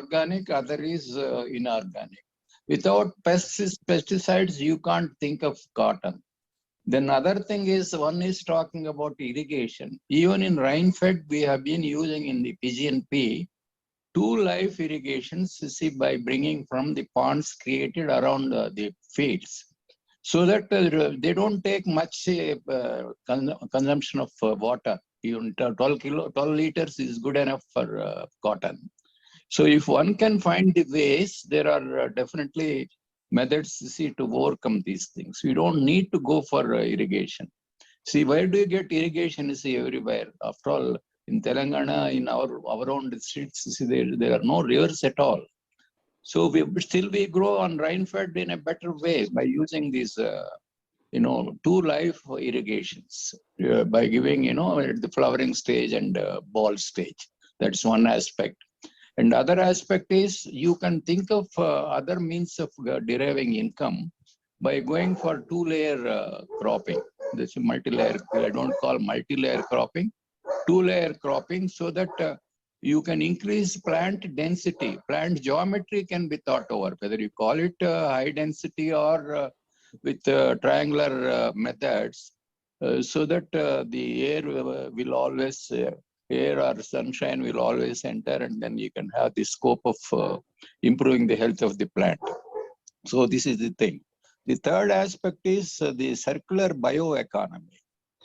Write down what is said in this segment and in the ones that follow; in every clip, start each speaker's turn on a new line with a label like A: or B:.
A: organic, other is inorganic. Without pesticides, you can't think of cotton. Then other thing is, one is talking about irrigation. Even in rain-fed, we have been using in the PGNP two life irrigations, see, by bringing from the ponds created around the fields, so that they don't take much consumption of water. Even 12 liters is good enough for cotton. So if one can find the ways, there are definitely methods, see, to overcome these things. We don't need to go for irrigation. See, where do you get irrigation? See, everywhere. After all, in Telangana, in our own districts, see, there are no rivers at all. So we grow on rain-fed in a better way by using these, two life irrigations by giving, at the flowering stage and ball stage. That's one aspect. And other aspect is you can think of other means of deriving income by going for two-layer cropping. This is multi-layer. I don't call multi-layer cropping, two-layer cropping, so that you can increase plant density. Plant geometry can be thought over, whether you call it high density or with triangular methods, so that the air will always, air or sunshine will always enter, and then you can have the scope of improving the health of the plant. So this is the thing. The third aspect is the circular bioeconomy.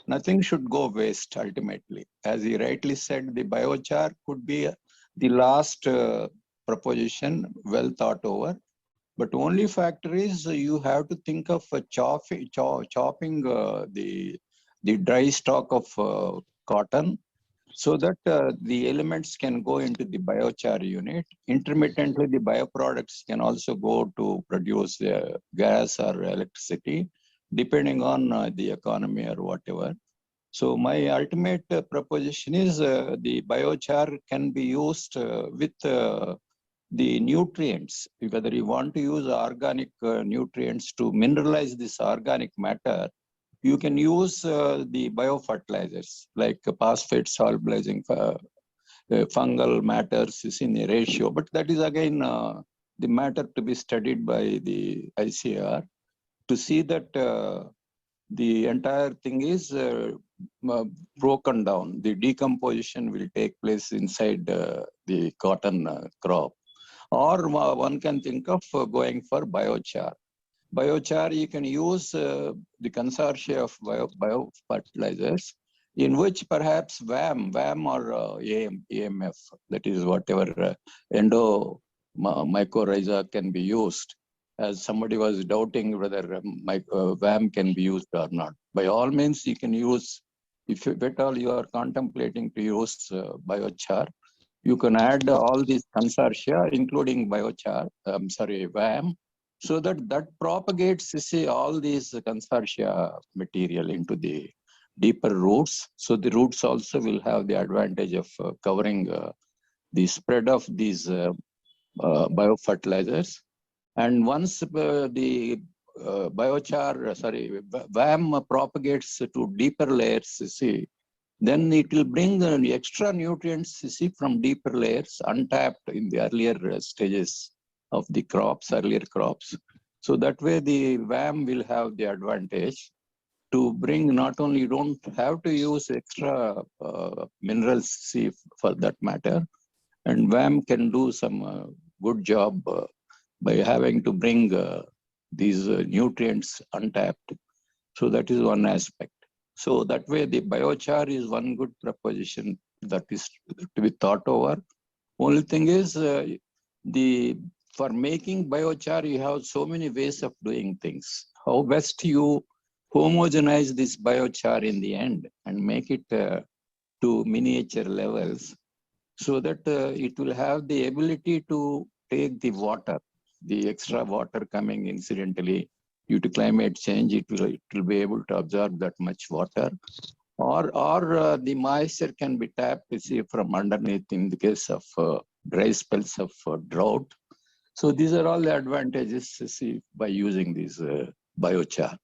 A: Nothing should go waste ultimately. As he rightly said, the biochar could be the last proposition, well thought over. But only factor is you have to think of chopping the dry stock of cotton, so that the elements can go into the biochar unit. Intermittently, the bioproducts can also go to produce gas or electricity, depending on the economy or whatever. So my ultimate proposition is the biochar can be used with the nutrients. Whether you want to use organic nutrients to mineralize this organic matter, you can use the biofertilizers like phosphate solubilizing fungal matters is in a ratio. But that is again the matter to be studied by the ICAR to see that the entire thing is broken down. The decomposition will take place inside the cotton crop. Or one can think of going for biochar. Biochar, you can use the consortia of biofertilizers, in which perhaps WAM or AMF, that is whatever mycorrhiza can be used. As somebody was doubting whether WAM can be used or not. By all means, you can use, if at all you are contemplating to use biochar, you can add all these consortia, including WAM, so that propagates, see, all these consortia material into the deeper roots. So the roots also will have the advantage of covering the spread of these biofertilizers. And once the WAM propagates to deeper layers, see, then it will bring the extra nutrients, see, from deeper layers, untapped in the earlier stages of the earlier crops. So that way the WAM will have the advantage to bring, not only you don't have to use extra minerals, see, for that matter, and WAM can do some good job by having to bring these nutrients untapped. So that is one aspect. So that way the biochar is one good proposition that is to be thought over. Only thing is for making biochar, you have so many ways of doing things. How best you homogenize this biochar in the end and make it to miniature levels, so that it will have the ability to take the water, the extra water coming incidentally due to climate change, it will be able to absorb that much water, or the moisture can be tapped, you see, from underneath in the case of dry spells of drought. So these are all the advantages, you see, by using this biochar.